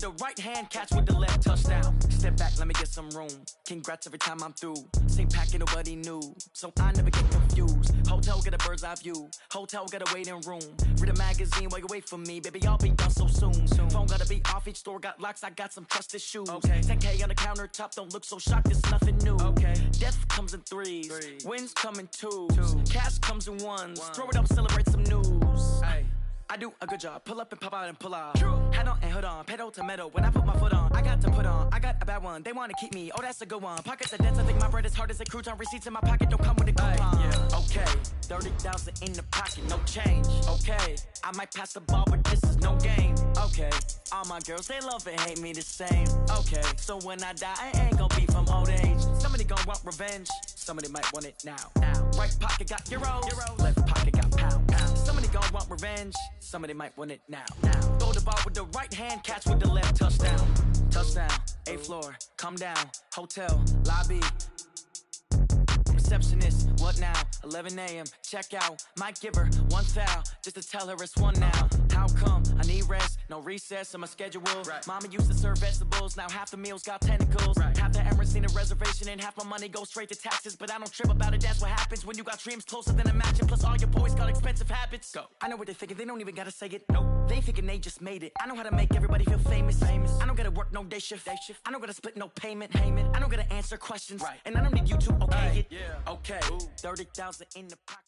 the right hand, catch with the left, touchdown. Step back, let me get some room. Congrats every time I'm through. Same pack and nobody knew, so I never get confused. Hotel get a bird's eye view. Hotel get a waiting room. Read a magazine while you wait for me, baby. I'll be done so soon. Phone gotta be off, each store got locks. I got some trusted shoes. Okay. 10K on the countertop, don't look so shocked. It's nothing new. Okay. Death comes in threes. Wins come in twos. Cash comes in ones. Throw it up, celebrate some news. Ay. I do a good job, pull up and pop out and pull out. Head on and hood on, pedal to metal. When I put my foot on, I got to put on. I got a bad one, they wanna keep me. Oh, that's a good one. Pockets are dense, I think my bread is hard as a crouton. Receipts in my pocket don't come with a coupon. Okay, 30,000 in the pocket, no change. Okay, I might pass the ball, but this is no game. Okay, all my girls, they love and hate me the same. Okay, so when I die, I ain't gon' be from old age. Somebody gon' want revenge, somebody might want it now. Right pocket got euros, left pocket got pound. Somebody gon' want revenge, somebody might want it now. Throw the ball with the right hand, catch with the left, touchdown. Touchdown, 8th floor, come down, hotel, lobby. Receptionist, what now? 11 a.m., check out. Might give her one foul, just to tell her it's one now. How come? I need rest, no recess in my schedule. Mama used to serve vegetables, now half the meals got tentacles. Half the errands need a reservation and half my money goes straight to taxes. But I don't trip about it, that's what happens when you got dreams closer than a match. And plus all your boys got expensive habits. Go. I know what they're thinking, they don't even gotta say it. Nope. They ain't thinking they just made it. I know how to make everybody feel famous. I don't gotta work no day shift. I don't gotta split no payment. I don't gotta answer questions. And I don't need you to okay it. Okay, 30,000 in the pocket.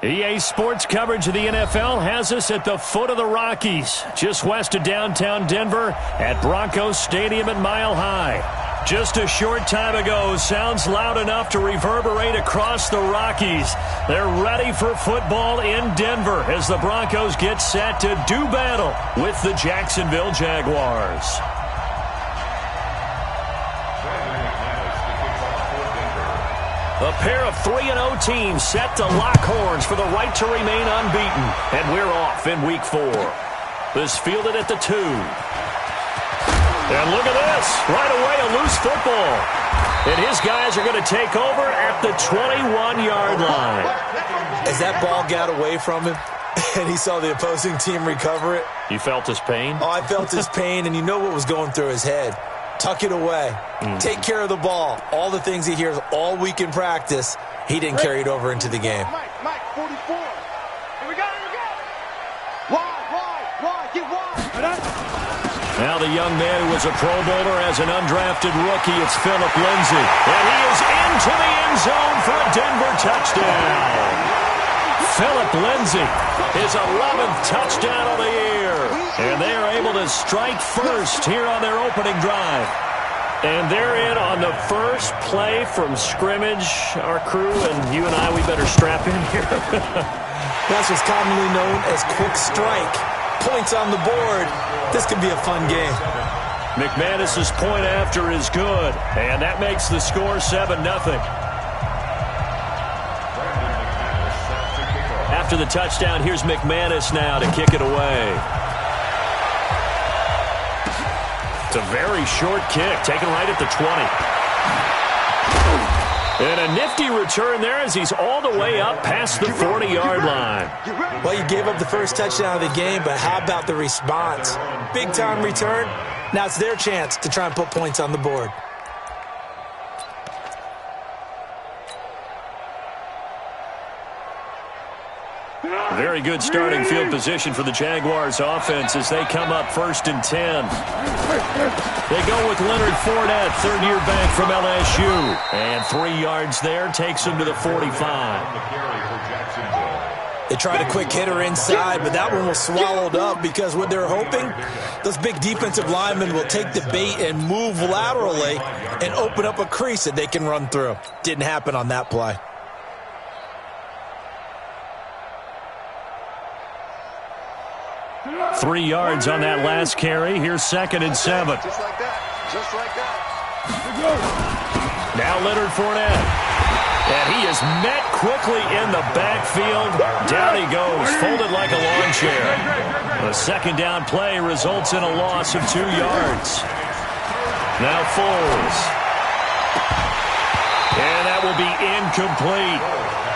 EA Sports coverage of the NFL has us at the foot of the Rockies, just west of downtown Denver at Broncos Stadium at Mile High. Just a short time ago, sounds loud enough to reverberate across the Rockies. They're ready for football in Denver as the Broncos get set to do battle with the Jacksonville Jaguars. A pair of 3-0 teams set to lock horns for the right to remain unbeaten. And we're off in Week 4. This fielded at the 2. And look at this. Right away, a loose football. And his guys are going to take over at the 21-yard line. As that ball got away from him and he saw the opposing team recover it. You felt his pain? Oh, I felt his pain, and you know what was going through his head. Tuck it away. Take care of the ball. All the things he hears all week in practice, he didn't carry it over into the game. Mike, 44. Here we go. Wide, get wide. Now the young man who was a Pro Bowler as an undrafted rookie, it's Philip Lindsay. And he is into the end zone for a Denver touchdown. Philip Lindsay, his 11th touchdown of the year. And they are able to strike first here on their opening drive. And they're in on the first play from scrimmage. Our crew and you and I, we better strap in here. That's what's commonly known as quick strike. Points on the board. This could be a fun game. McManus's point after is good. And that makes the score 7-0. After the touchdown, here's McManus now to kick it away. It's a very short kick, taken right at the 20. And a nifty return there as he's all the way up past the 40-yard line. Well, you gave up the first touchdown of the game, but how about the response? Big-time return. Now it's their chance to try and put points on the board. Very good starting field position for the Jaguars offense as they come up 1st and 10. They go with Leonard Fournette, third-year back from LSU. And 3 yards there takes him to the 45. They tried a quick hitter inside, but that one was swallowed up because what they're hoping, those big defensive linemen will take the bait and move laterally and open up a crease that they can run through. Didn't happen on that play. Three yards on that last carry. Here's 2nd and 7. Just like that. Now Leonard Fournette. And he is met quickly in the backfield. Down he goes, folded like a lawn chair. The second down play results in a loss of 2 yards. Now Foles. And that will be incomplete.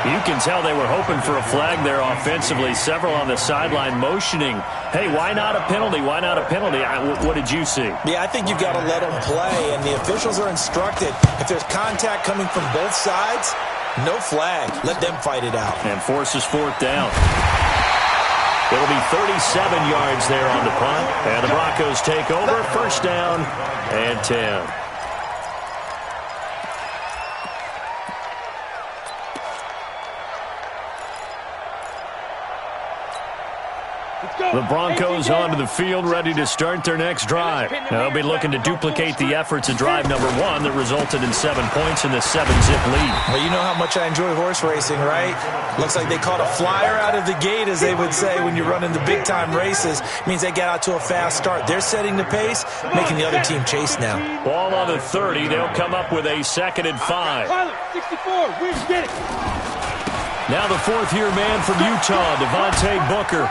You can tell they were hoping for a flag there offensively. Several on the sideline motioning, hey, why not a penalty? Why not a penalty? What did you see? Yeah, I think you've got to let them play, and the officials are instructed. If there's contact coming from both sides, no flag. Let them fight it out. And forces fourth down. It'll be 37 yards there on the punt. And the Broncos take over. First down and 10. The Broncos onto the field, ready to start their next drive. Now they'll be looking to duplicate the efforts of drive number 1 that resulted in 7 points in the 7-zip lead. Well, you know how much I enjoy horse racing, right? Looks like they caught a flyer out of the gate, as they would say when you're running the big-time races. It means they get out to a fast start. They're setting the pace, making the other team chase now. Ball on the 30. They'll come up with a 2nd and 5. 64, we get it. Now the fourth-year man from Utah, Devontae Booker.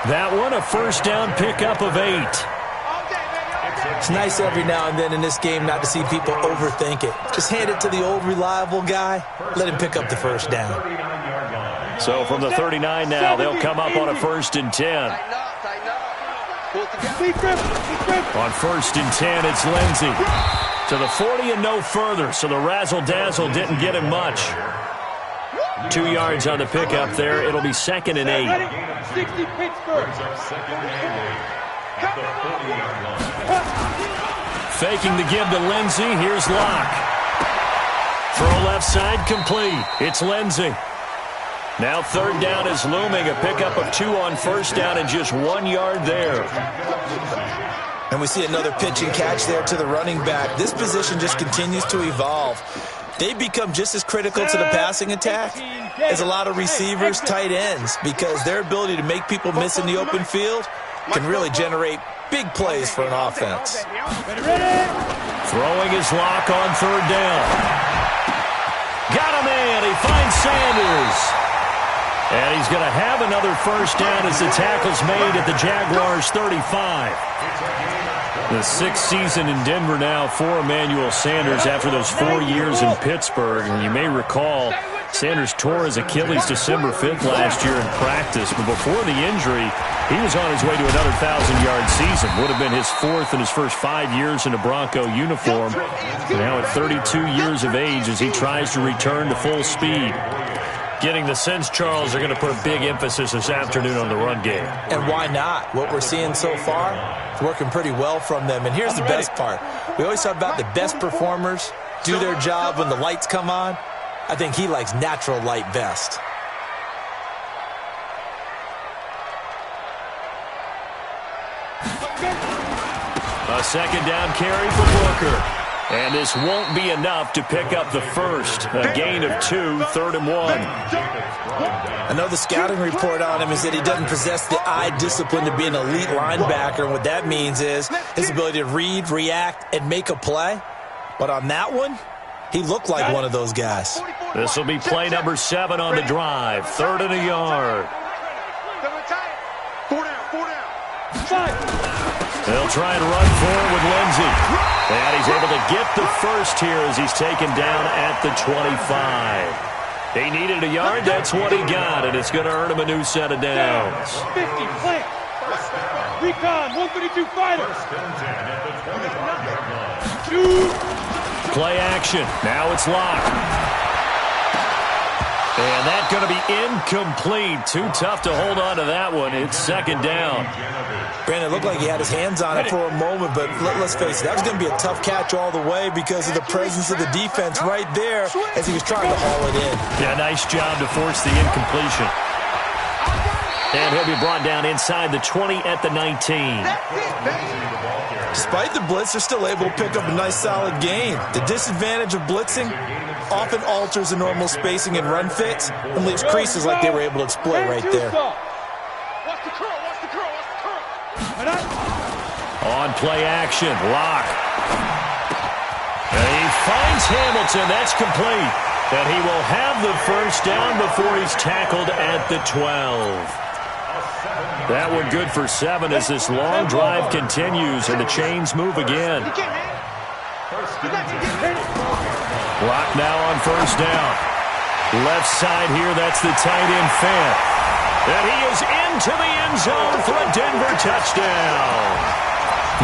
That one, a first down pickup of 8. It's nice every now and then in this game not to see people overthink it. Just hand it to the old reliable guy. Let him pick up the first down. So from the 39 now, they'll come up on a 1st and 10. On 1st and 10, it's Lindsey. To the 40 and no further, so the razzle-dazzle didn't get him much. 2 yards on the pickup there. It'll be 2nd and 8. 60 Pittsburgh. Faking the give to Lindsey. Here's Locke. Throw left side complete. It's Lindsey. Now 3rd down is looming. A pickup of 2 on 1st down and just 1 yard there. And we see another pitch and catch there to the running back. This position just continues to evolve. They become just as critical to the passing attack as a lot of receivers, tight ends, because their ability to make people miss in the open field can really generate big plays for an offense. Throwing his Lock on 3rd down. Got a man. He finds Sanders. And he's going to have another first down as the tackle's made at the Jaguars' 35. The 6th season in Denver now for Emmanuel Sanders after those 4 years in Pittsburgh. And you may recall Sanders tore his Achilles December 5th last year in practice. But before the injury, he was on his way to another 1,000-yard season. Would have been his 4th in his first 5 years in a Bronco uniform. And now at 32 years of age as he tries to return to full speed. Getting the sense, Charles, they're going to put a big emphasis this afternoon on the run game. And why not? What we're seeing so far is working pretty well from them. And here's the best part. We always talk about the best performers do their job when the lights come on. I think he likes natural light best. A 2nd down carry for Booker. And this won't be enough to pick up the first. A gain of 2, 3rd and 1. I know the scouting report on him is that he doesn't possess the eye discipline to be an elite linebacker. And what that means is his ability to read, react, and make a play. But on that one, he looked like one of those guys. This will be play number 7 on the drive. 3rd and a yard. 4 down. They'll try and run forward with Lindsey. And he's able to get the first here as he's taken down at the 25. He needed a yard. That's what he got, and it's going to earn him a new set of downs. 50, plant. Recon, 132 fighters. Play action. Now it's Locke. And that's going to be incomplete. Too tough to hold on to that one. It's 2nd down. Brandon, it looked like he had his hands on it for a moment, but let's face it, that was going to be a tough catch all the way because of the presence of the defense right there as he was trying to haul it in. Yeah, nice job to force the incompletion. And he'll be brought down inside the 20 at the 19. Despite the blitz, they're still able to pick up a nice solid gain. The disadvantage of blitzing often alters the normal spacing and run fits and leaves creases like they were able to exploit right there. On play action, Locke. And he finds Hamilton. That's complete. And he will have the first down before he's tackled at the 12. That one good for 7 as this long drive continues and the chains move again. Locke now on first down. Left side here, that's the tight end Fant. And he is into the end zone for a Denver touchdown.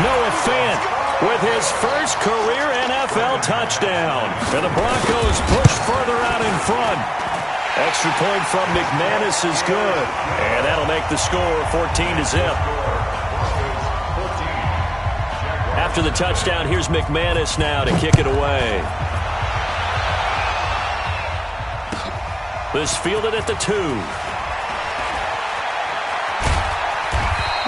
Noah Fant with his first career NFL touchdown. And the Broncos push further out in front. Extra point from McManus is good. And that'll make the score 14-0. After the touchdown, here's McManus now to kick it away. This fielded at the 2.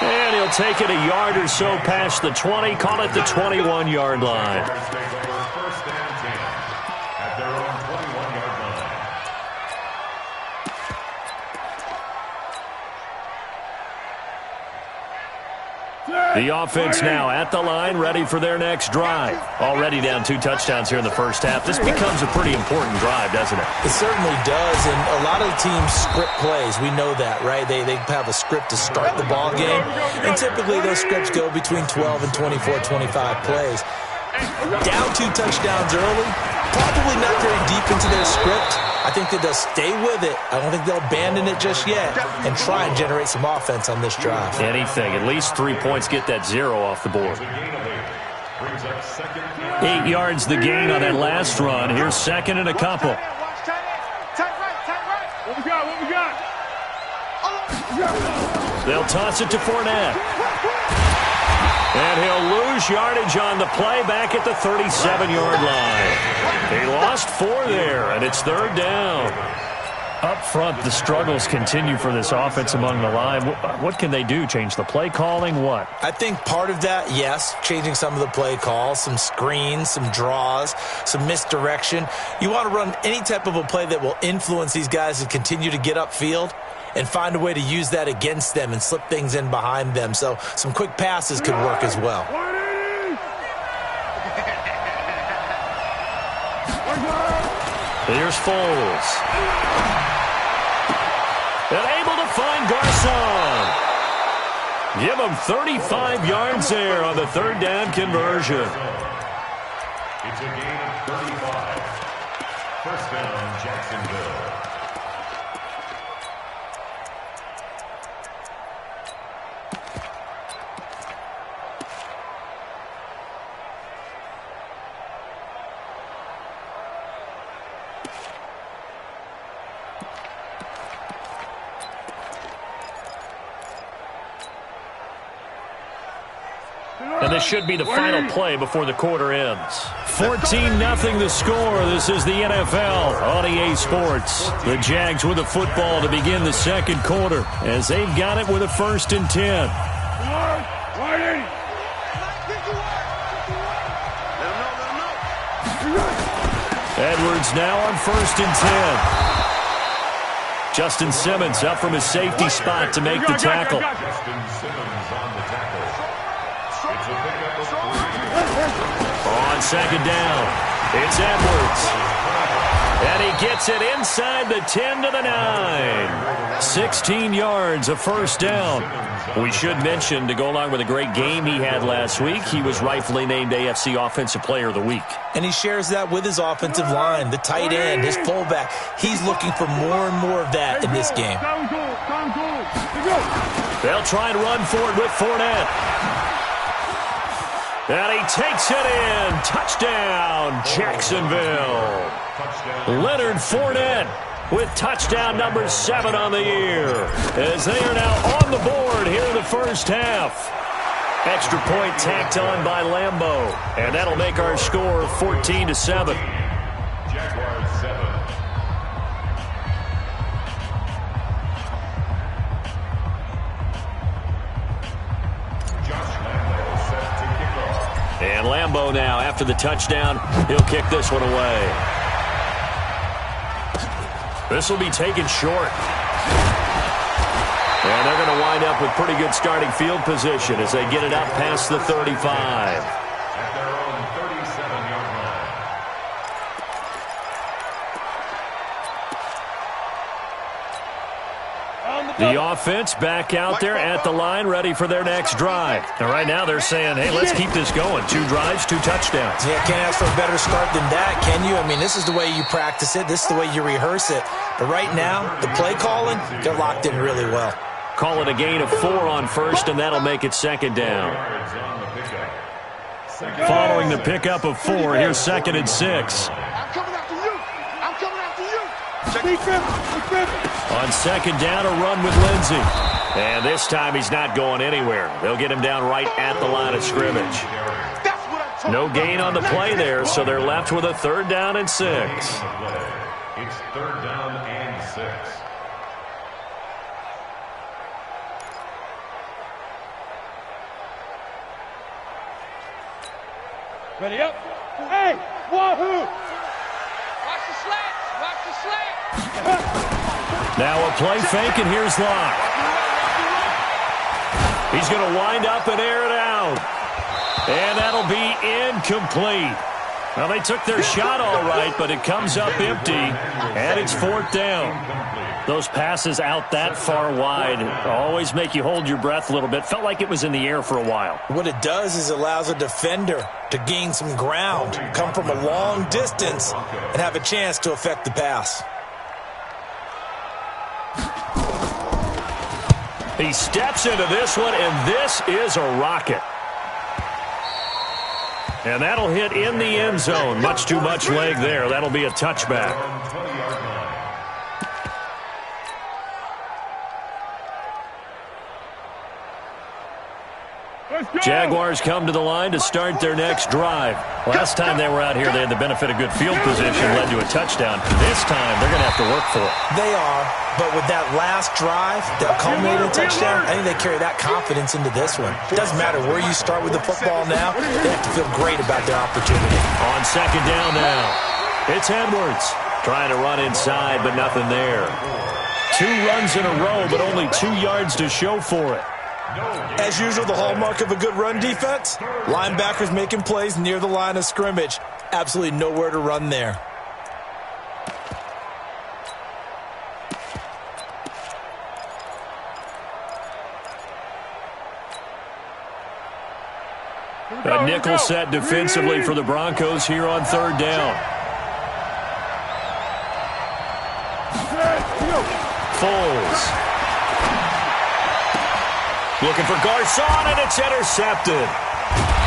And he'll take it a yard or so past the 20, call it the 21-yard line. The offense now at the line, ready for their next drive. Already down 2 touchdowns here in the first half. This becomes a pretty important drive, doesn't it? It certainly does, and a lot of the teams script plays. We know that, right? They have a script to start the ball game, and typically those scripts go between 12 and 24, 25 plays. Down 2 touchdowns early, probably not very deep into their script. I think that they'll stay with it. I don't think they'll abandon it just yet and try and generate some offense on this drive. Anything. At least 3 points, get that 0 off the board. 8 yards the gain on that last run. Here's second and a couple. What we got? They'll toss it to Fournette. And he'll lose yardage on the play back at the 37-yard line. He lost 4 there, and it's 3rd down. Up front, the struggles continue for this offense among the line. What can they do? Change the play calling? What? I think part of that, yes, changing some of the play calls, some screens, some draws, some misdirection. You want to run any type of a play that will influence these guys to continue to get upfield and find a way to use that against them and slip things in behind them. So some quick passes could work as well. Here's Foles. And able to find Garcon. Give him 35 yards there on the 3rd down conversion. It's a gain of 35. First down, Jacksonville. And this should be the final play before the quarter ends. 14-0 the score. This is the NFL on EA Sports. The Jags with the football to begin the second quarter as they've got it with a 1st and 10. Edwards now on 1st and 10. Justin Simmons up from his safety spot to make the tackle. On 2nd down, it's Edwards. And he gets it inside the 10 to the 9. 16 yards, a 1st down. We should mention, to go along with a great game he had last week, he was rightfully named AFC Offensive Player of the Week. And he shares that with his offensive line, the tight end, his fullback. He's looking for more and more of that in this game. They'll try and run for it with Fournette. And he takes it in. Touchdown, Jacksonville. Leonard Fournette with touchdown number 7 on the year, as they are now on the board here in the first half. Extra point tacked on by Lambeau, and that'll make our score 14-7. Jaguars 7. And Lambeau now, after the touchdown, he'll kick this one away. This will be taken short. And they're going to wind up with pretty good starting field position as they get it up past the 35. At their own 37-yard line. On the The offense back out there at the line, ready for their next drive. And right now they're saying, hey, let's keep this going. 2 drives, 2 touchdowns. Yeah, can't ask for a better start than that, can you? I mean, this is the way you practice it. This is the way you rehearse it. But right now, the play calling, they're locked in really well. Call it a gain of 4 on first, and that'll make it second down. Following the pickup of 4, here's 2nd and 6. I'm coming after you. I'm coming after you. On 2nd down, a run with Lindsey. And this time he's not going anywhere. They'll get him down right at the line of scrimmage. No gain on the play there, so they're left with a 3rd down and 6. It's 3rd down and 6. Ready up. Hey, wahoo! Watch the slant. Watch the slant. Now a play fake, and here's Locke. He's going to wind up and air it out. And that'll be incomplete. Well, they took their shot all right, but it comes up empty, and it's 4th down. Those passes out that far wide always make you hold your breath a little bit. Felt like it was in the air for a while. What it does is it allows a defender to gain some ground, come from a long distance, and have a chance to affect the pass. He steps into this one, and this is a rocket. And that'll hit in the end zone. Much too much leg there. That'll be a touchback. Jaguars come to the line to start their next drive. Last time they were out here, they had the benefit of good field position, led to a touchdown. This time, they're going to have to work for it. They are, but with that last drive, that culminating touchdown, I think they carry that confidence into this one. It doesn't matter where you start with the football now, they have to feel great about their opportunity. On 2nd down now, it's Edwards trying to run inside, but nothing there. 2 runs in a row, but only 2 yards to show for it. As usual, the hallmark of a good run defense, linebackers making plays near the line of scrimmage. Absolutely nowhere to run there. A nickel set defensively for the Broncos here on 3rd down. Foles. Looking for Garcon, and it's intercepted.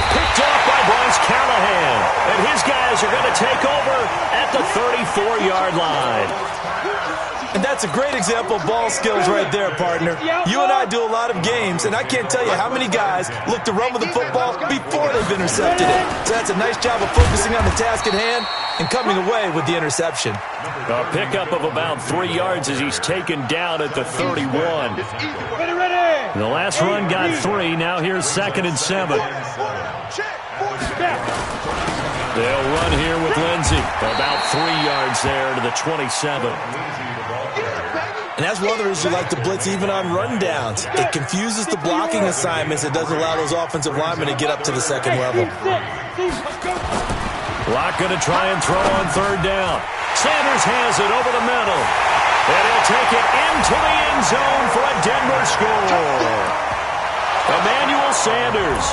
Picked off by Bryce Callahan. And his guys are going to take over at the 34-yard line. And that's a great example of ball skills right there, partner. You and I do a lot of games, and I can't tell you how many guys look to run with the football before they've intercepted it. So that's a nice job of focusing on the task at hand and coming away with the interception. A pickup of about 3 yards as he's taken down at the 31. The last run got 3. Now here's 2nd and 7. They'll run here with Lindsey. About 3 yards there to the 27. And that's one of the reasons you like to blitz even on rundowns. It confuses the blocking assignments. It doesn't allow those offensive linemen to get up to the second level. Locke going to try and throw on 3rd down. Sanders has it over the middle. And he'll take it into the end zone for a Denver score. Emmanuel Sanders,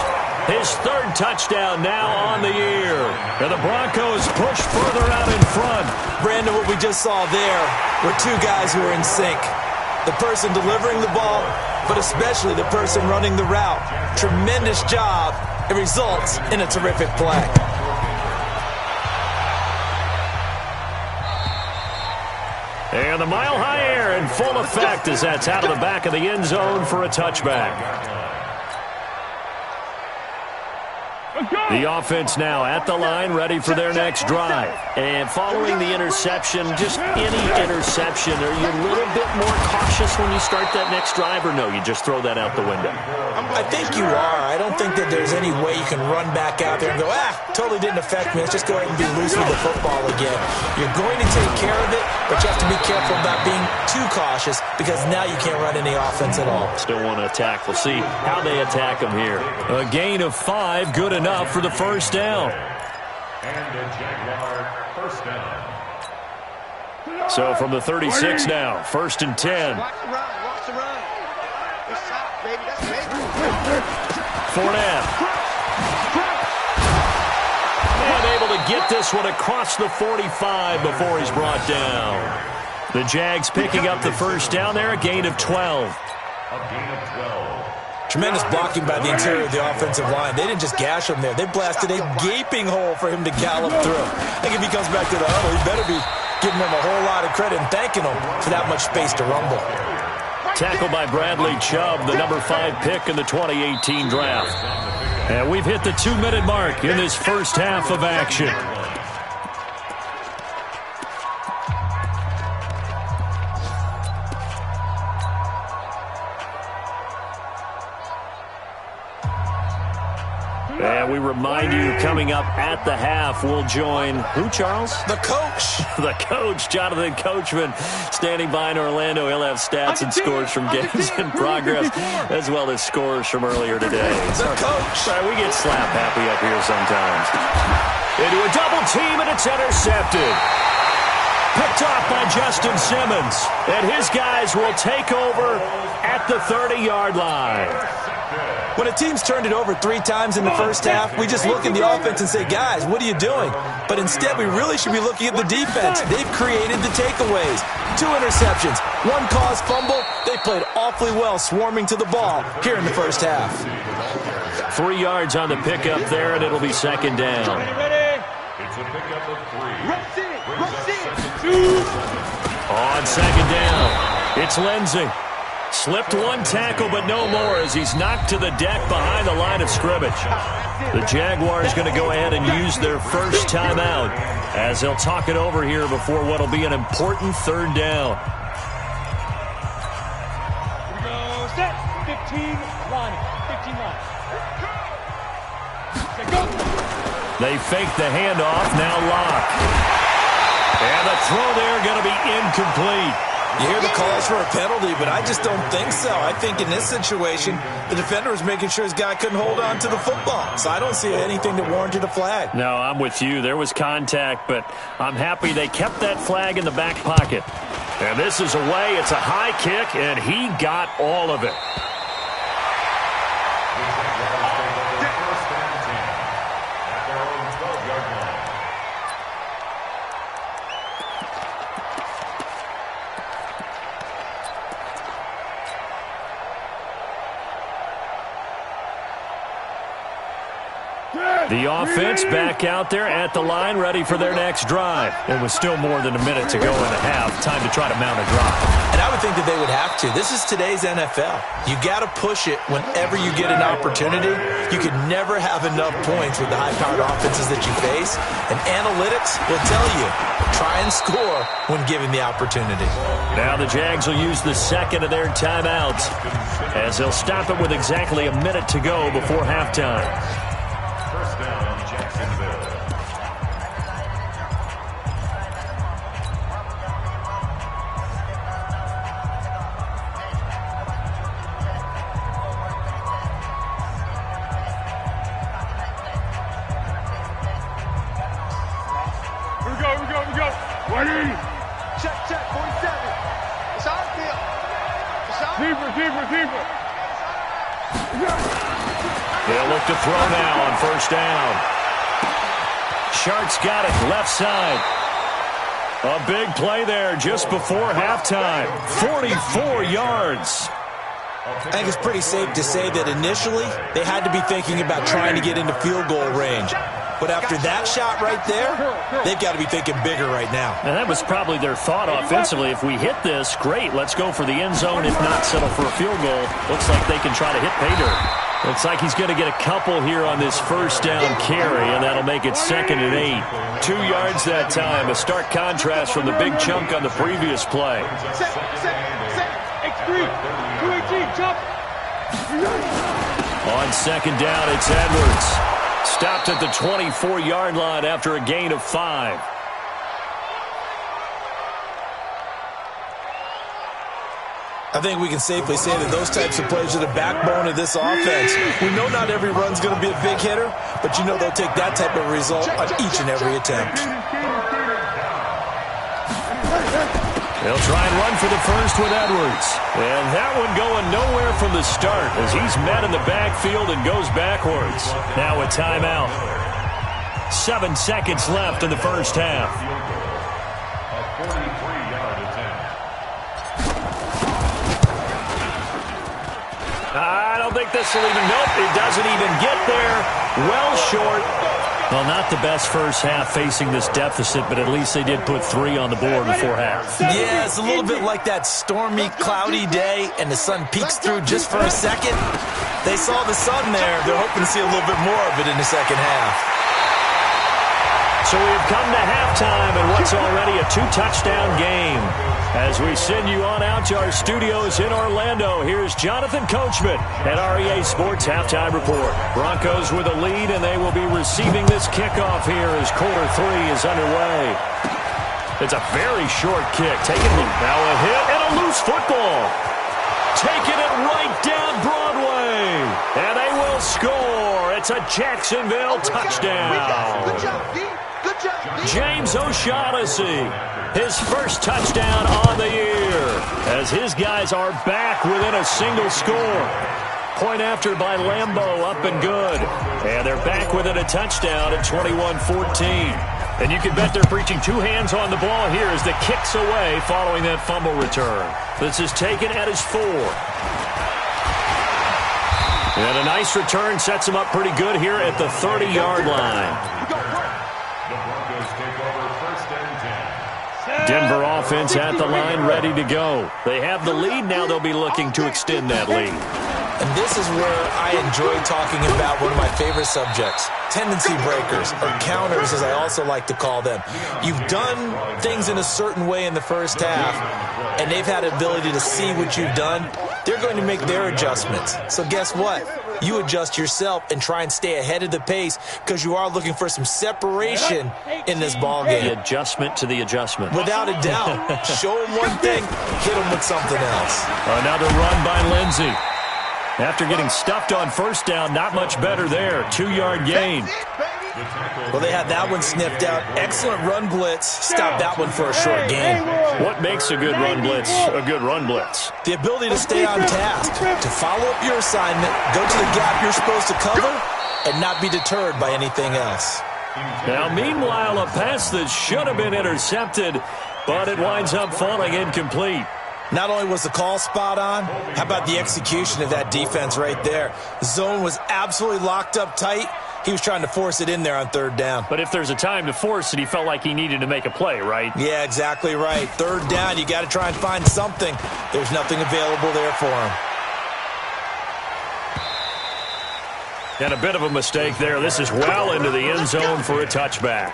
his 3rd touchdown now on the year. And the Broncos push further out in front. Brandon, what we just saw there were 2 guys who are in sync. The person delivering the ball, but especially the person running the route. Tremendous job. It results in a terrific play. And the mile-high air in full effect as that's out of the back of the end zone for a touchback. The offense now at the line, ready for their next drive. And following the interception, just any interception, are you a little bit more cautious when you start that next drive, or no, you just throw that out the window? I think you are. I don't think that there's any way you can run back out there and go, totally didn't affect me. Let's just go ahead and be loose with the football again. You're going to take care of it, but you have to be careful about being too cautious because now you can't run any offense at all. Still want to attack. We'll see how they attack them here. A gain of 5, good enough for the 1st down. And a Jaguar 1st down. So from the 36 now, 1st and 10. Watch the run. Watch the run. Fournette. And able to get this one across the 45 before he's brought down. The Jags picking up the first down there, a gain of 12. Tremendous blocking by the interior of the offensive line. They didn't just gash him there. They blasted a gaping hole for him to gallop through. I think if he comes back to the huddle, he better be giving them a whole lot of credit and thanking them for that much space to rumble. Tackled by Bradley Chubb, the number 5 pick in the 2018 draft. And we've hit the 2-minute mark in this first half of action. And we remind you, coming up at the half, we'll join who, Charles? The coach. The coach, Jonathan Coachman, standing by in Orlando. He'll have stats and scores from games in progress, as well as scores from earlier today. The coach. Sorry, we get slap happy up here sometimes. Into a double team, and it's intercepted. Picked off by Justin Simmons. And his guys will take over at the 30-yard line. When a team's turned it over 3 times in the first half, we just look at the offense and say, guys, what are you doing? But instead, we really should be looking at the defense. They've created the takeaways. 2 interceptions, 1 caused fumble. They played awfully well swarming to the ball here in the first half. 3 yards on the pickup there, and it'll be second down. It's a pickup of 3. On second down, it's Lindsey. Slipped 1 tackle, but no more as he's knocked to the deck behind the line of scrimmage. The Jaguars going to go ahead and use their first timeout as they'll talk it over here before what will be an important third down. Here we go. Set. 15 line. 15 line. Set, go. They fake the handoff, now lock. And the throw there going to be incomplete. You hear the calls for a penalty, but I just don't think so. I think in this situation, the defender was making sure his guy couldn't hold on to the football. So I don't see anything that warranted a flag. No, I'm with you. There was contact, but I'm happy they kept that flag in the back pocket. And this is away. It's a high kick, and he got all of it. The offense back out there at the line, ready for their next drive. There was still more than a minute to go in the half. Time to try to mount a drive. And I would think that they would have to. This is today's NFL. You got to push it whenever you get an opportunity. You can never have enough points with the high-powered offenses that you face. And analytics will tell you, try and score when given the opportunity. Now the Jags will use the second of their timeouts as they'll stop it with exactly a minute to go before halftime. First down, Jacksonville. Here we go. Ready? Check, 47. It's our field. It's our Keeper. They'll look to throw now on first down. Shark's got it, left side. A big play there just before halftime. 44 yards. I think it's pretty safe to say that initially they had to be thinking about trying to get into field goal range. But after that shot right there, they've got to be thinking bigger right now. And that was probably their thought offensively. If we hit this, great, let's go for the end zone. If not, settle for a field goal. Looks like they can try to hit pay dirt. Looks like he's going to get a couple here on this first down carry, and that'll make it second and 8. 2 yards that time, a stark contrast from the big chunk on the previous play. Set. X3. 218. Jump. On second down, it's Edwards. Stopped at the 24-yard line after a gain of 5. I think we can safely say that those types of plays are the backbone of this offense. We know not every run's going to be a big hitter, but you know they'll take that type of result on each and every attempt. They'll try and run for the first with Edwards. And that one going nowhere from the start as he's met in the backfield and goes backwards. Now a timeout. 7 seconds left in the first half. A 43-yard attempt. I don't think this will even, nope, it doesn't even get there. Well short. Well, not the best first half facing this deficit, but at least they did put 3 on the board before half. Yeah, it's a little bit like that stormy, cloudy day, and the sun peeks through just for a second. They saw the sun there. They're hoping to see a little bit more of it in the second half. So we've come to halftime in what's already a 2-touchdown game. As we send you on out to our studios in Orlando, here's Jonathan Coachman at REA Sports Halftime Report. Broncos with a lead, and they will be receiving this kickoff here as quarter 3 is underway. It's a very short kick. Taking it now, a hit and a loose football. Taking it right down Broadway, and they will score. It's a Jacksonville touchdown. Good job, D. Good job, D. James O'Shaughnessy, his first touchdown on the year, as his guys are back within a single score. Point after by Lambeau, up and good. And they're back within a touchdown at 21-14. And you can bet they're preaching 2 hands on the ball here as the kick's away following that fumble return. This is taken at his 4. And a nice return sets him up pretty good here at the 30-yard line. Denver offense at the line, ready to go. They have the lead. Now they'll be looking to extend that lead. And this is where I enjoy talking about one of my favorite subjects, tendency breakers, or counters as I also like to call them. You've done things in a certain way in the first half, and they've had the ability to see what you've done. They're going to make their adjustments. So guess what? You adjust yourself and try and stay ahead of the pace because you are looking for some separation in this ball game. The adjustment to the adjustment. Without a doubt. Show them one thing, hit them with something else. Another run by Lindsey. After getting stuffed on first down, not much better there. 2-yard gain. Well, they had that one sniffed out. Excellent run blitz. Stop that one for a short gain. What makes a good run blitz a good run blitz? The ability to stay on task, to follow up your assignment, go to the gap you're supposed to cover, and not be deterred by anything else. Now, meanwhile, a pass that should have been intercepted, but it winds up falling incomplete. Not only was the call spot on, how about the execution of that defense right there? Zone was absolutely locked up tight. He was trying to force it in there on 3rd down. But if there's a time to force it, he felt like he needed to make a play, right? Yeah, exactly right. 3rd down, you got to try and find something. There's nothing available there for him. And a bit of a mistake there. This is well into the end zone for a touchback.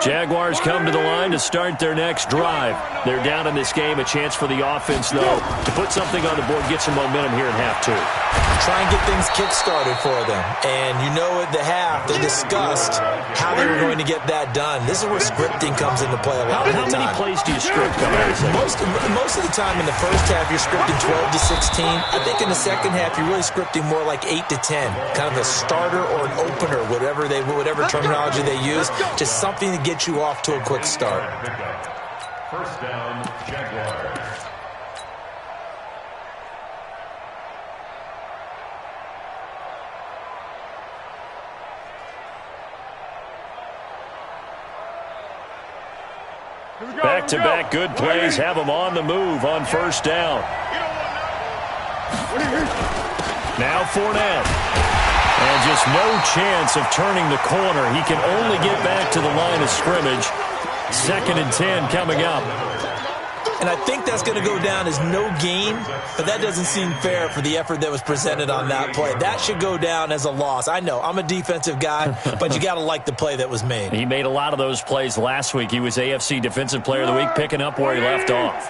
Jaguars come to the line to start their next drive. They're down in this game. A chance for the offense, though, to put something on the board, get some momentum here in half 2. Try and get things kick-started for them. And you know at the half, they discussed how they were going to get that done. This is where scripting comes into play a lot of the time. How many plays do you script coming out of this? Most of the time in the first half, you're scripting 12 to 16. I think in the second half, you're really scripting more like 8 to 10. Kind of a starter or an opener, whatever terminology they use. Just something to get you off to a quick start. First down, Jaguars. Back-to-back good plays have him on the move on first down. Now Fournette. And just no chance of turning the corner. He can only get back to the line of scrimmage. 2nd and 10 coming up. And I think that's going to go down as no gain, but that doesn't seem fair for the effort that was presented on that play. That should go down as a loss. I know, I'm a defensive guy, but you got to like the play that was made. He made a lot of those plays last week. He was AFC Defensive Player of the Week, picking up where he left off.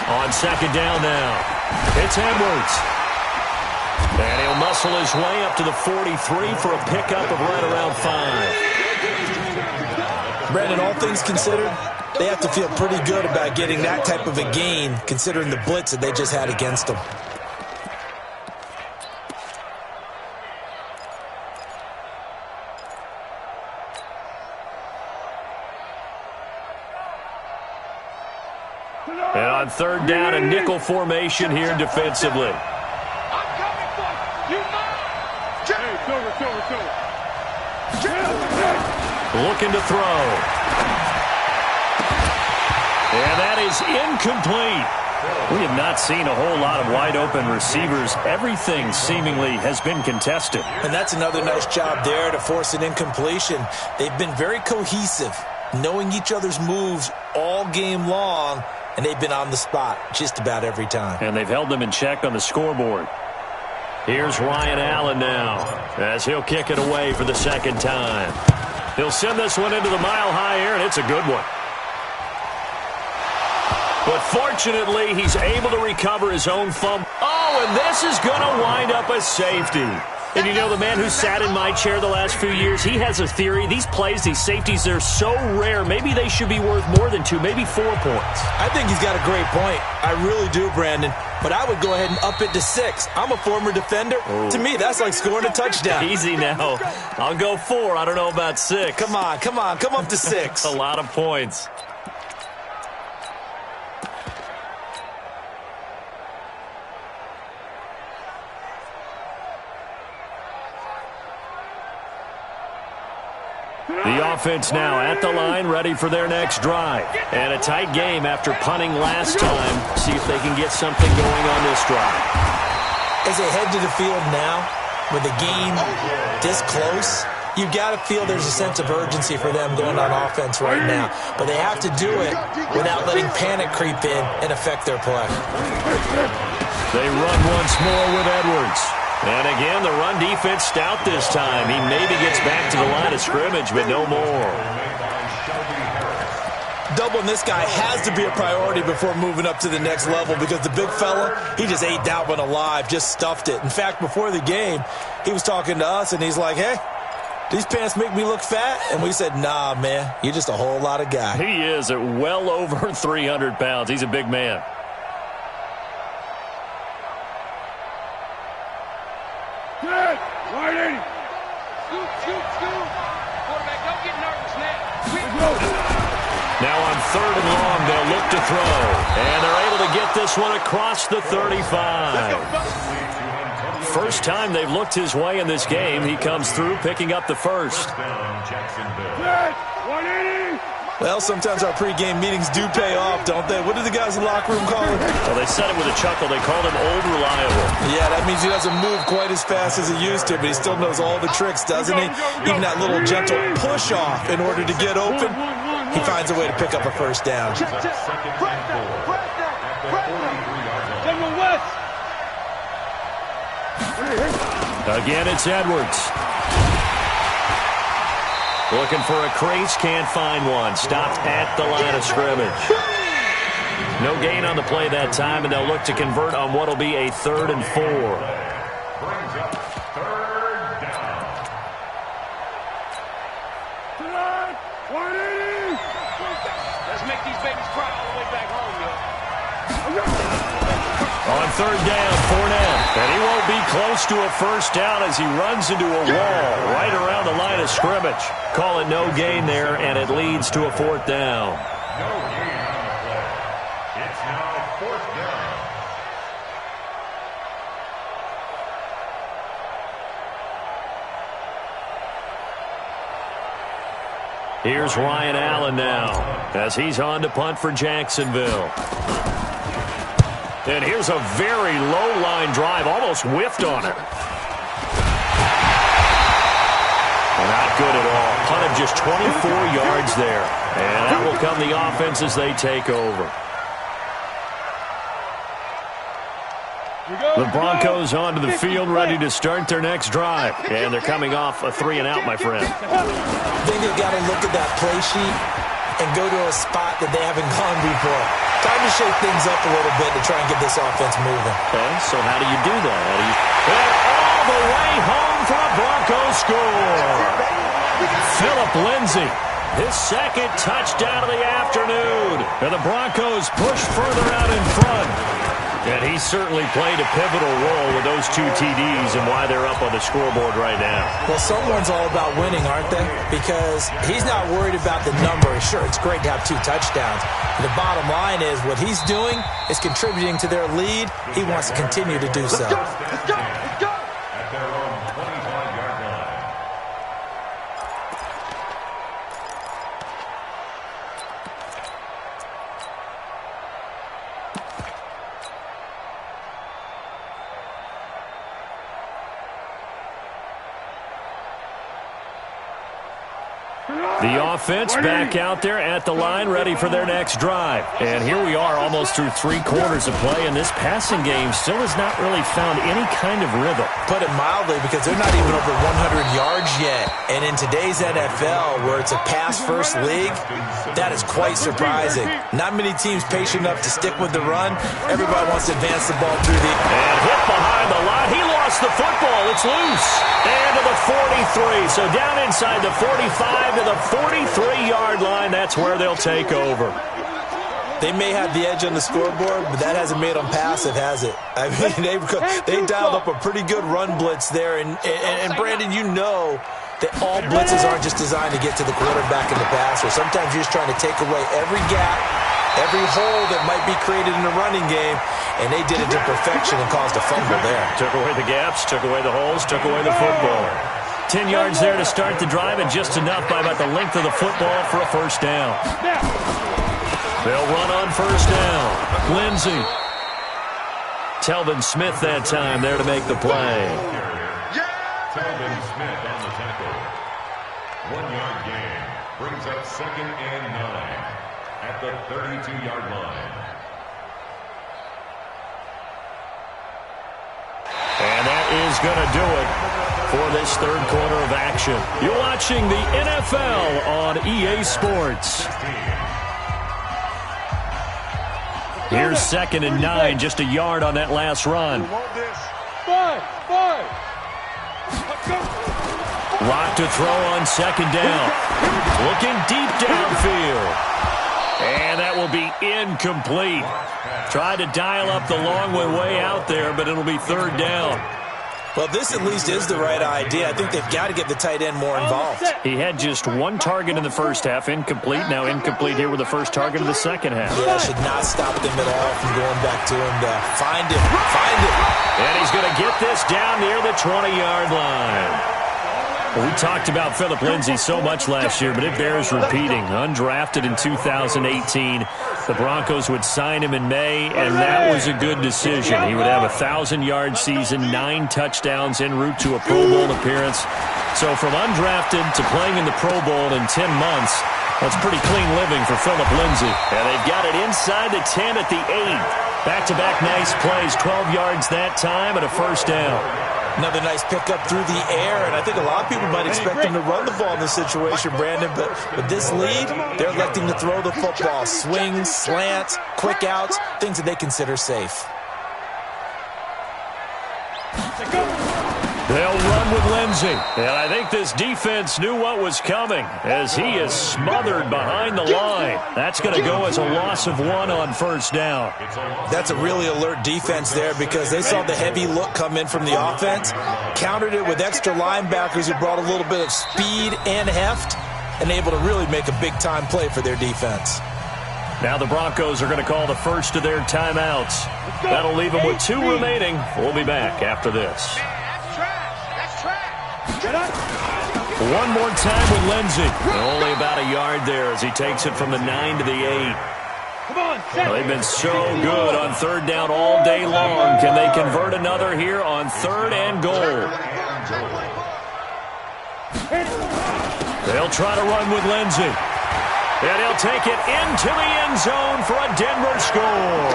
On 2nd down now, it's Edwards. And he'll muscle his way up to the 43 for a pickup of right around 5. Brandon, all things considered, They have to feel pretty good about getting that type of a gain, considering the blitz that they just had against them. And on third down, a nickel formation here defensively. I'm coming for you. Looking to throw. And that is incomplete. We have not seen a whole lot of wide-open receivers. Everything seemingly has been contested. And that's another nice job there to force an incompletion. They've been very cohesive, knowing each other's moves all game long, and they've been on the spot just about every time. And they've held them in check on the scoreboard. Here's Ryan Allen now, as he'll kick it away for the second time. He'll send this one into the mile-high air, and it's a good one. But fortunately, he's able to recover his own fumble. Oh, and this is going to wind up a safety. And you know, the man who sat in my chair the last few years, he has a theory. These plays, these safeties, they're so rare. Maybe they should be worth more than 2, maybe 4 points. I think he's got a great point. I really do, Brandon. But I would go ahead and up it to 6. I'm a former defender. Ooh. To me, that's like scoring a touchdown. Easy now. I'll go 4. I don't know about 6. Come on. Come up to 6. A lot of points. The offense now at the line, ready for their next drive. And a tight game after punting last time. See if they can get something going on this drive. As they head to the field now, with the game this close, you've got to feel there's a sense of urgency for them going on offense right now. But they have to do it without letting panic creep in and affect their play. They run once more with Edwards. And again, the run defense stout this time. He maybe gets back to the line of scrimmage, but no more. Doubling this guy has to be a priority before moving up to the next level, because the big fella, he just ate that one alive, just stuffed it. In fact, before the game, he was talking to us, and he's like, hey, these pants make me look fat? And we said, nah, man, you're just a whole lot of guy. He is at well over 300 pounds. He's a big man. Now on third and long, they'll look to throw. And they're able to get this one across the 35. First time they've looked his way in this game. He comes through, picking up the first. Well, sometimes our pregame meetings do pay off, don't they? What do the guys in the locker room call it? Well, they said it with a chuckle. They called him Old Reliable. Yeah, that means he doesn't move quite as fast as he used to, but he still knows all the tricks, doesn't he? Even that little gentle push-off in order to get open, he finds a way to pick up a first down. Again, it's Edwards. Looking for a crease, can't find one. Stopped at the line of scrimmage. No gain on the play that time, and they'll look to convert on what will be a 3rd and 4. Brings up third down. Let's make these babies cry all the way back home, yo. On third down, Fournette. And he won't be close to a first down as he runs into a wall right around the line of scrimmage. Call it no gain there, and it leads to a 4th down. No gain on the play. It's now 4th down. Here's Ryan Allen now as he's on to punt for Jacksonville. And here's a very low-line drive, almost whiffed on it. Not good at all. Punt of just 24 yards there. And that will come the offense as they take over. The Broncos onto the field, ready to start their next drive. And they're coming off a 3-and-out, my friend. I think they've got to look at that play sheet and go to a spot that they haven't gone before. Time to shake things up a little bit to try and get this offense moving. Okay, so how do you do that? And all the way home for a Broncos score. Philip Lindsay his second touchdown of the afternoon. And the Broncos push further out in front. And he certainly played a pivotal role with those 2 TDs and why they're up on the scoreboard right now. Well, someone's all about winning, aren't they? Because he's not worried about the number. Sure, it's great to have 2 touchdowns. The bottom line is what he's doing is contributing to their lead. He wants to continue to do so. Let's go! Let's go! At their own 25-yard line. The offense back out there at the line, ready for their next drive. And here we are almost through 3 quarters of play, and this passing game still has not really found any kind of rhythm. Put it mildly, because they're not even over 100 yards yet. And in today's NFL, where it's a pass-first league, that is quite surprising. Not many teams patient enough to stick with the run. Everybody wants to advance the ball through the... And hit behind the line. He lost the football. It's loose. And to the 43. So down inside the 45 to the 43-yard line. That's where they'll take over. They may have the edge on the scoreboard, but that hasn't made them passive, has it? I mean, they dialed up a pretty good run blitz there. And Brandon, you know that all blitzes aren't just designed to get to the quarterback and the passer. Sometimes you're just trying to take away every gap, every hole that might be created in the running game, and they did it to perfection and caused a fumble there. Took away the gaps, took away the holes, took away the football. 10 yards there to start the drive, and just enough by about the length of the football for a first down. They'll run on first down. Lindsey. Telvin Smith that time there to make the play. Telvin Smith on the tackle. 1-yard gain. Brings up 2nd and 9 at the 32-yard line. And that is going to do it for this 3rd quarter of action. You're watching the NFL on EA Sports. Here's 2nd and 9, just a yard on that last run. Lock to throw on 2nd down. Looking deep downfield. And that will be incomplete. Tried to dial up the long way out there, but it'll be 3rd down. Well, this at least is the right idea. I think they've got to get the tight end more involved. He had just 1 target in the first half, incomplete. Now incomplete here with the first target of the second half. Yeah, should not stop them at all from going back to him to find him. And he's going to get this down near the 20-yard line. Well, we talked about Philip Lindsay so much last year, but it bears repeating. Undrafted in 2018, the Broncos would sign him in May, and that was a good decision. He would have a 1,000-yard season, 9 touchdowns en route to a Pro Bowl appearance. So from undrafted to playing in the Pro Bowl in 10 months, that's pretty clean living for Philip Lindsay. And they've got it inside the 10 at the 8. Back-to-back nice plays, 12 yards that time and a first down. Another nice pickup through the air, and I think a lot of people might expect him to run the ball in this situation, Brandon, but with this lead, they're electing to throw the football. Swings, slants, quick outs, things that they consider safe. They'll run with Lindsey, and I think this defense knew what was coming as he is smothered behind the line. That's going to go as a loss of 1 on first down. That's a really alert defense there because they saw the heavy look come in from the offense, countered it with extra linebackers who brought a little bit of speed and heft, and able to really make a big-time play for their defense. Now the Broncos are going to call the first of their timeouts. That'll leave them with 2 remaining. We'll be back after this. One more time with Lindsey. Only about a yard there as he takes it from the 9 to the 8. Well, they've been so good on 3rd down all day long. Can they convert another here on 3rd and goal? They'll try to run with Lindsey. And he'll take it into the end zone for a Denver score.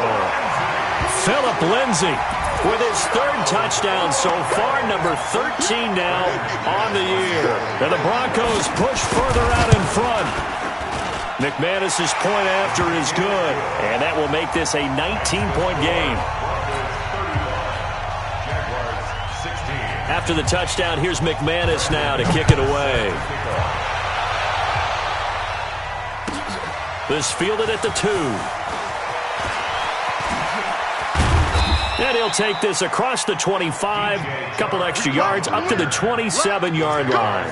Philip Lindsey with his 3rd touchdown so far, number 13 now on the year. And the Broncos push further out in front. McManus's point after is good, and that will make this a 19-point game. After the touchdown, here's McManus now to kick it away. This fielded at the 2. And he'll take this across the 25, couple extra yards, up to the 27-yard line.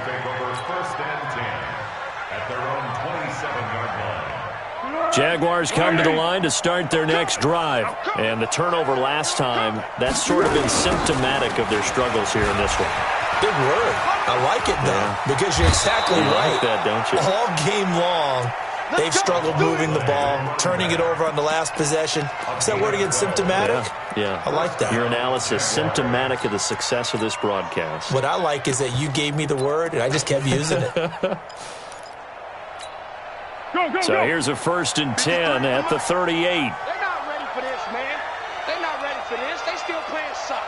Jaguars come to the line to start their next drive. And the turnover last time, that's sort of been symptomatic of their struggles here in this one. Big word. I like it, though, because you're exactly right. Like that, don't you? All game long, they've struggled moving the ball, turning it over on the last possession. Is that word again, symptomatic? Yeah. I like that. Your analysis, symptomatic of the success of this broadcast. What I like is that you gave me the word, and I just kept using it. So here's a 1st and 10 at the 38. They're not ready for this, man. They're not ready for this. They still playing soccer.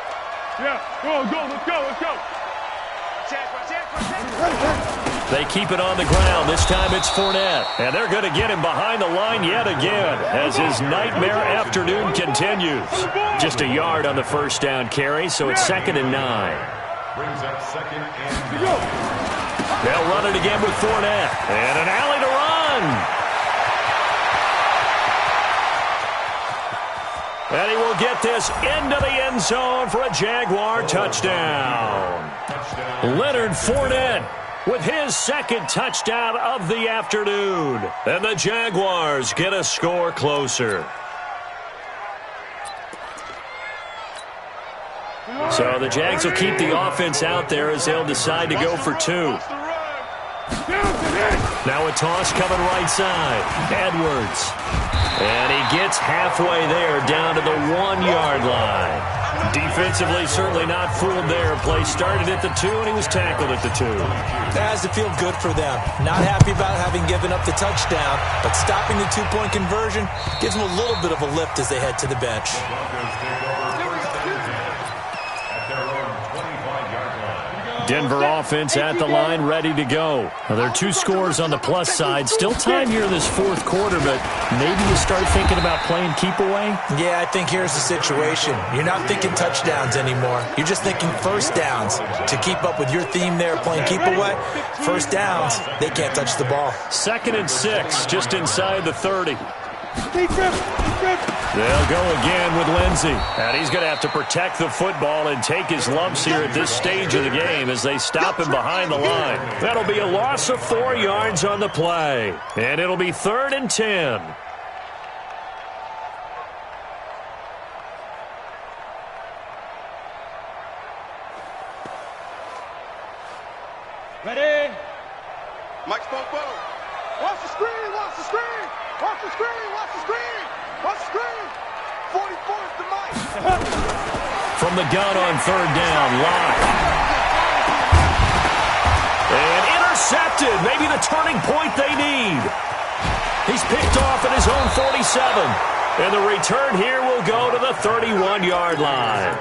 Yeah, let's go. They keep it on the ground. This time it's Fournette. And they're going to get him behind the line yet again as his nightmare afternoon continues. Just a yard on the first down carry, so it's 2nd and 9. Brings up 2nd and 9. They'll run it again with Fournette. And an alley to run. And he will get this into the end zone for a Jaguar touchdown. Leonard Fournette with his 2nd touchdown of the afternoon. And the Jaguars get a score closer. So the Jags will keep the offense out there as they'll decide to go for 2. Now a toss coming right side. Edwards. And he gets halfway there down to the 1-yard line. Defensively, certainly not fooled there. Play started at the 2, and he was tackled at the 2. That has to feel good for them. Not happy about having given up the touchdown, but stopping the 2-point conversion gives them a little bit of a lift as they head to the bench. Denver offense at the line, ready to go. Now, there are 2 scores on the plus side. Still time here in this 4th quarter, but maybe you start thinking about playing keep away? Yeah, I think here's the situation. You're not thinking touchdowns anymore. You're just thinking first downs. To keep up with your theme there, playing keep away, first downs, they can't touch the ball. 2nd and 6, just inside the 30. They'll go again with Lindsey. And he's going to have to protect the football and take his lumps here at this stage of the game as they stop him behind the line. That'll be a loss of 4 yards on the play. And it'll be 3rd and 10. Ready? Mike spoke boom. Watch the screen, watch the screen. Watch the screen, watch the screen. Watch the screen. 44 is the Mike. From the gun on 3rd down, Locke. And intercepted. Maybe the turning point they need. He's picked off at his own 47. And the return here will go to the 31-yard line.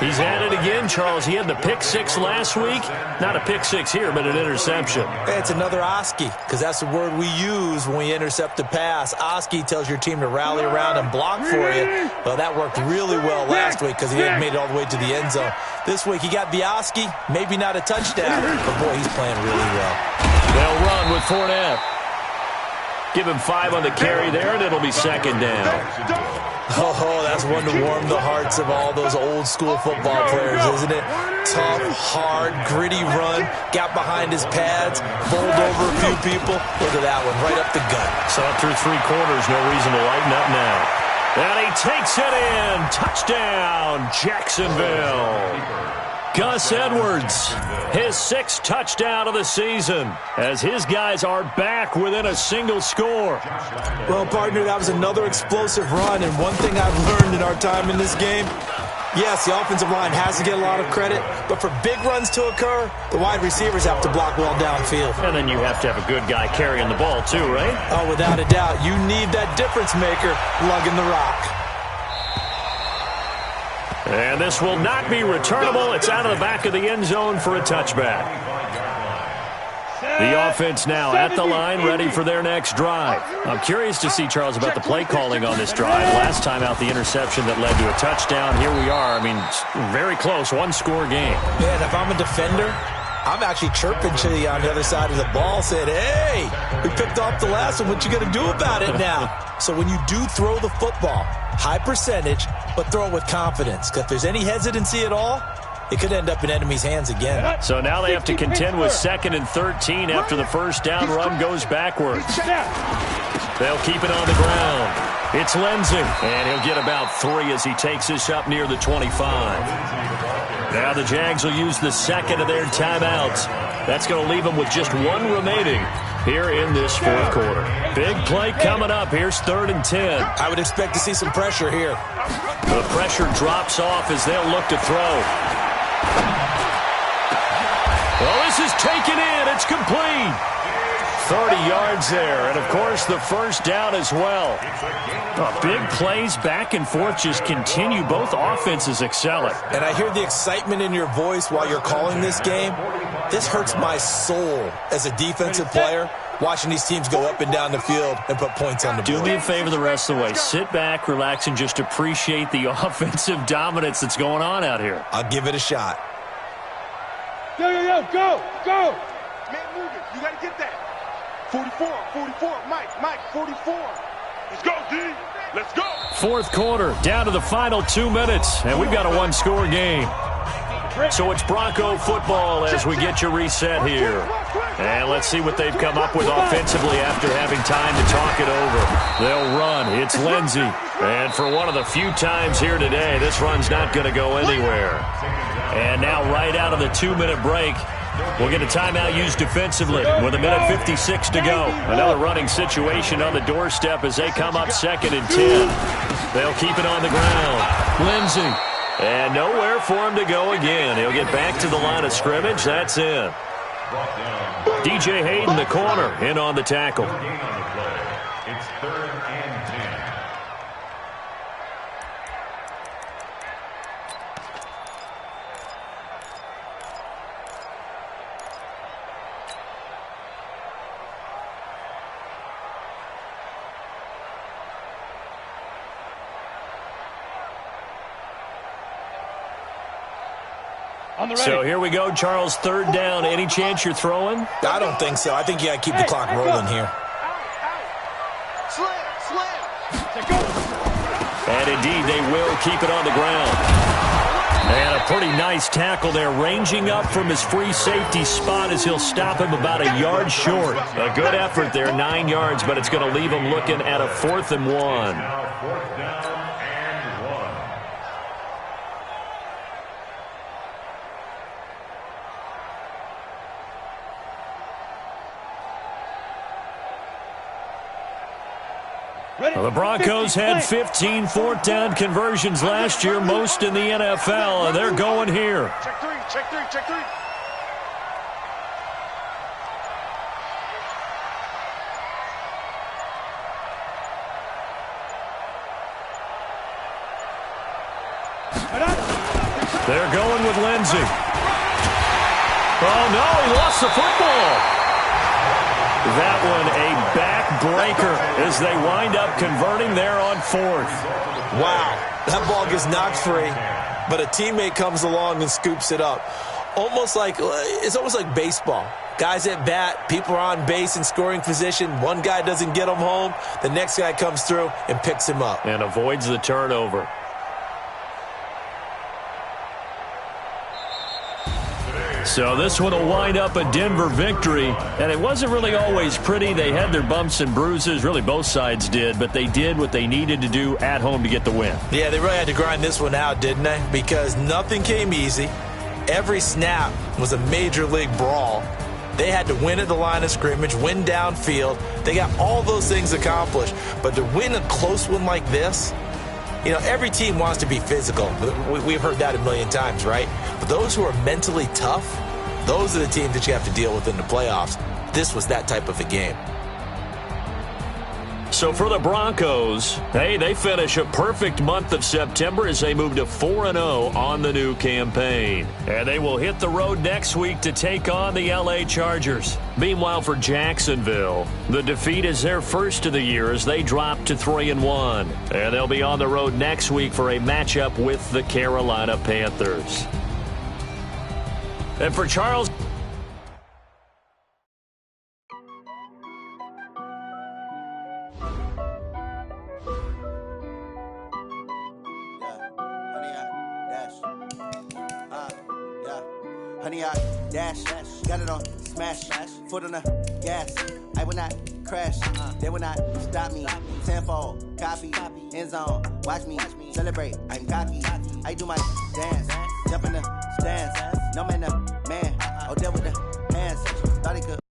He's at it again, Charles. He had the pick 6 last week. Not a pick 6 here, but an interception. It's another Oski, because that's the word we use when we intercept a pass. Oski tells your team to rally around and block for you. Well, that worked really well last week because he hadn't made it all the way to the end zone. This week he got the Oski, maybe not a touchdown, but boy, he's playing really well. They'll run with Fournette. Give him 5 on the carry there, and it'll be 2nd down. Oh, that's one to warm the hearts of all those old-school football players, isn't it? Tough, hard, gritty run, got behind his pads, bowled over a few people. Look at that one, right up the gut. So through 3 quarters, no reason to lighten up now. And he takes it in. Touchdown, Jacksonville. Gus Edwards, his 6th touchdown of the season, as his guys are back within a single score. Well, partner, that was another explosive run, and one thing I've learned in our time in this game, yes, the offensive line has to get a lot of credit, but for big runs to occur, the wide receivers have to block well downfield. And then you have to have a good guy carrying the ball too, right? Oh, without a doubt. You need that difference maker lugging the rock. And this will not be returnable. It's out of the back of the end zone for a touchback. The offense now at the line, ready for their next drive. I'm curious to see, Charles, about the play calling on this drive. Last time out, the interception that led to a touchdown. Here we are. I mean, very close, 1-score game. Man, if I'm a defender, I'm actually chirping to you on the other side of the ball saying, hey, we picked off the last one. What you going to do about it now? So when you do throw the football, high percentage, but throw it with confidence. Because if there's any hesitancy at all, it could end up in enemy's hands again. So now they have to contend with 2nd and 13 after the first down run goes backwards. They'll keep it on the ground. It's Lindsey, and he'll get about 3 as he takes this up near the 25. Now the Jags will use the second of their timeouts. That's going to leave them with just 1 remaining here in this 4th quarter. Big play coming up. Here's 3rd and 10. I would expect to see some pressure here. The pressure drops off as they'll look to throw. Well, this is taken in. It's complete. 30 yards there, and of course the first down as well. Big plays back and forth just continue. Both offenses excelling. And I hear the excitement in your voice while you're calling this game. This hurts my soul as a defensive player, watching these teams go up and down the field and put points on the board. Do me a favor the rest of the way. Sit back, relax, and just appreciate the offensive dominance that's going on out here. I'll give it a shot. Yo, go! Man, move it. You got to get that. 44, Mike, 44. Let's go, D. Let's go. 4th quarter, down to the final 2 minutes, and we've got a 1-score game. So it's Bronco football as we get you reset here. And let's see what they've come up with offensively after having time to talk it over. They'll run. It's Lindsey. And for one of the few times here today, this run's not going to go anywhere. And now right out of the 2-minute break, we'll get a timeout used defensively with 1:56 to go. Another running situation on the doorstep as they come up 2nd and 10. They'll keep it on the ground. Lindsey. And nowhere for him to go again. He'll get back to the line of scrimmage. That's it. DJ Hayden, the corner, in on the tackle. It's 3rd and 10. So here we go, Charles, 3rd down. Any chance you're throwing? I don't think so. I think you got to keep the clock rolling here. And indeed, they will keep it on the ground. And a pretty nice tackle there, ranging up from his free safety spot as he'll stop him about a yard short. A good effort there, 9 yards, but it's going to leave him looking at a 4th and 1. Now 4th down and 1. Well, the Broncos had 15 4th down conversions last year, most in the NFL, and they're going here. Check three. They're going with Lindsey. Oh, no, he lost the football. That one a backbreaker as they wind up converting there on 4th. Wow, that ball gets knocked free, but a teammate comes along and scoops it up. It's almost like baseball. Guys at bat, people are on base in scoring position. One guy doesn't get him home. The next guy comes through and picks him up. And avoids the turnover. So this one will wind up a Denver victory, and it wasn't really always pretty. They had their bumps and bruises, really both sides did, but they did what they needed to do at home to get the win. Yeah, they really had to grind this one out, didn't they? Because nothing came easy. Every snap was a major league brawl. They had to win at the line of scrimmage, win downfield. They got all those things accomplished, but to win a close one like this, you know, every team wants to be physical. We've heard that a million times, right? But those who are mentally tough, those are the teams that you have to deal with in the playoffs. This was that type of a game. So for the Broncos, hey, they finish a perfect month of September as they move to 4-0 on the new campaign. And they will hit the road next week to take on the LA Chargers. Meanwhile, for Jacksonville, the defeat is their first of the year as they drop to 3-1. And they'll be on the road next week for a matchup with the Carolina Panthers. And for Charles... honey, I dash. Got it on smash. Foot on the gas. I will not crash. They will not stop me. Tenfold, copy, end zone. Watch me celebrate. I'm cocky. I do my dance. Jump in the stands. No man, the man. Oh, deal with the hands. Thought he could.